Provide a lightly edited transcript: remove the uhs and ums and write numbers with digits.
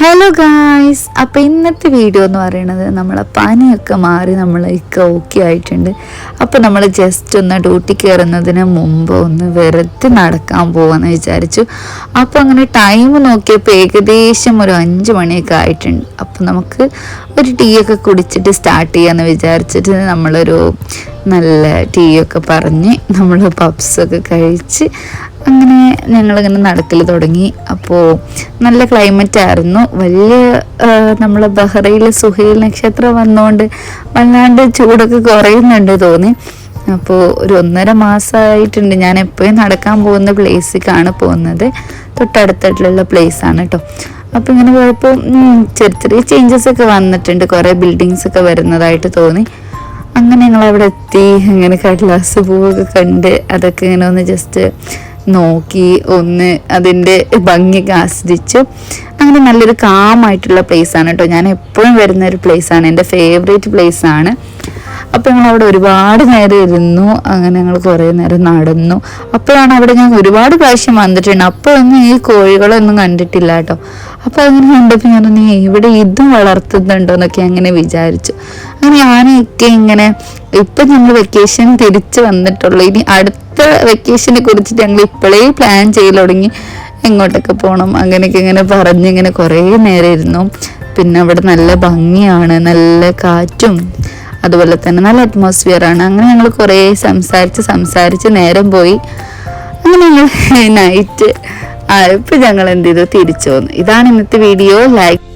Hello guys, അപ്പോൾ ഇന്നത്തെ video എന്ന് പറയുന്നത് നമ്മളെ പനിയൊക്കെ മാറി നമ്മളൊക്കെ ഓക്കെ ആയിട്ടുണ്ട്. അപ്പോൾ നമ്മൾ ജസ്റ്റ് ഒന്ന് ഡ്യൂട്ടി കയറുന്നതിന് മുമ്പ് ഒന്ന് വെറുതെ നടക്കാൻ പോവാന്ന് വിചാരിച്ചു. അപ്പോൾ അങ്ങനെ ടൈം നോക്കിയപ്പോൾ ഏകദേശം ഒരു 5 മണിയൊക്കെ ആയിട്ടുണ്ട്. അപ്പോൾ നമുക്ക് ഒരു ടീ ഒക്കെ കുടിച്ചിട്ട് സ്റ്റാർട്ട് ചെയ്യാമെന്ന് വിചാരിച്ചിട്ട് നമ്മളൊരു നല്ല ടീ ഒക്കെ പറഞ്ഞ് നമ്മൾ പപ്സൊക്കെ കഴിച്ച് അങ്ങനെ ഞങ്ങളിങ്ങനെ നടക്കൽ തുടങ്ങി. അപ്പോൾ നല്ല ക്ലൈമറ്റ് ആയിരുന്നു. വലിയ നമ്മൾ ബഹ്റൈനിൽ സുഹൈൽ നക്ഷത്രം വന്നുകൊണ്ട് വല്ലാണ്ട് ചൂടൊക്കെ കുറയുന്നുണ്ട് തോന്നി. അപ്പോൾ ഒരു 1.5 മാസമായിട്ടുണ്ട് ഞാൻ എപ്പോഴും നടക്കാൻ പോകുന്ന പ്ലേസിലേക്കാണ് പോകുന്നത്. തൊട്ടടുത്തുള്ള പ്ലേസാണ് കേട്ടോ. അപ്പോൾ ഇങ്ങനെ പോയപ്പോൾ ചെറിയ ചേഞ്ചസ് ഒക്കെ വന്നിട്ടുണ്ട്. കുറേ ബിൽഡിങ്സ് ഒക്കെ വരുന്നതായിട്ട് തോന്നി. അങ്ങനെ ഞങ്ങളവിടെ എത്തി. ഇങ്ങനെ കടലാസ് പൂവൊക്കെ കണ്ട് അതൊക്കെ ഇങ്ങനെ ഒന്ന് ജസ്റ്റ് നോക്കി ഒന്ന് അതിൻ്റെ ഭംഗിയൊക്കെ ആസ്വദിച്ചു. അങ്ങനെ നല്ലൊരു കാമായിട്ടുള്ള പ്ലേസാണ് കേട്ടോ. ഞാൻ എപ്പോഴും വരുന്നൊരു പ്ലേസാണ്, എൻ്റെ ഫേവറേറ്റ് പ്ലേസാണ്. അപ്പോൾ ഞങ്ങളവിടെ ഒരുപാട് നേരം ഇരുന്നു. അങ്ങനെ ഞങ്ങൾ കുറേ നേരം നടന്നു. അപ്പോഴാണ് അവിടെ ഞാൻ ഒരുപാട് പ്രാവശ്യം വന്നിട്ടുണ്ട്. അപ്പോഴൊന്നും ഈ കോഴികളൊന്നും കണ്ടിട്ടില്ല കേട്ടോ. അപ്പോൾ അങ്ങനെ കണ്ടപ്പോൾ ഞാനൊന്ന് ഇവിടെ ഇതും വളർത്തുന്നുണ്ടോ എന്നൊക്കെ അങ്ങനെ വിചാരിച്ചു. അങ്ങനെ ഞാനൊക്കെ ഇങ്ങനെ ഇപ്പം ഞങ്ങൾ വെക്കേഷൻ തിരിച്ച് വന്നിട്ടുള്ളൂ. ഇനി അടുത്ത വെക്കേഷനെ കുറിച്ചിട്ട് ഞങ്ങൾ ഇപ്പോഴേ പ്ലാൻ ചെയ്ത് തുടങ്ങി, എങ്ങോട്ടൊക്കെ പോകണം അങ്ങനെയൊക്കെ ഇങ്ങനെ പറഞ്ഞിങ്ങനെ കുറേ നേരം ഇരുന്നു. പിന്നെ അവിടെ നല്ല ഭംഗിയാണ്, നല്ല കാറ്റും അതുപോലെ തന്നെ നല്ല അറ്റ്മോസ്ഫിയറാണ്. അങ്ങനെ ഞങ്ങൾ കുറേ സംസാരിച്ച് നേരം പോയി. അങ്ങനെ ഞങ്ങൾ നൈറ്റ് ആയപ്പോൾ ഞങ്ങൾ എന്ത് ചെയ്തു, തിരിച്ചു വന്നു. ഇതാണ് ഇന്നത്തെ വീഡിയോ. ലൈക്ക്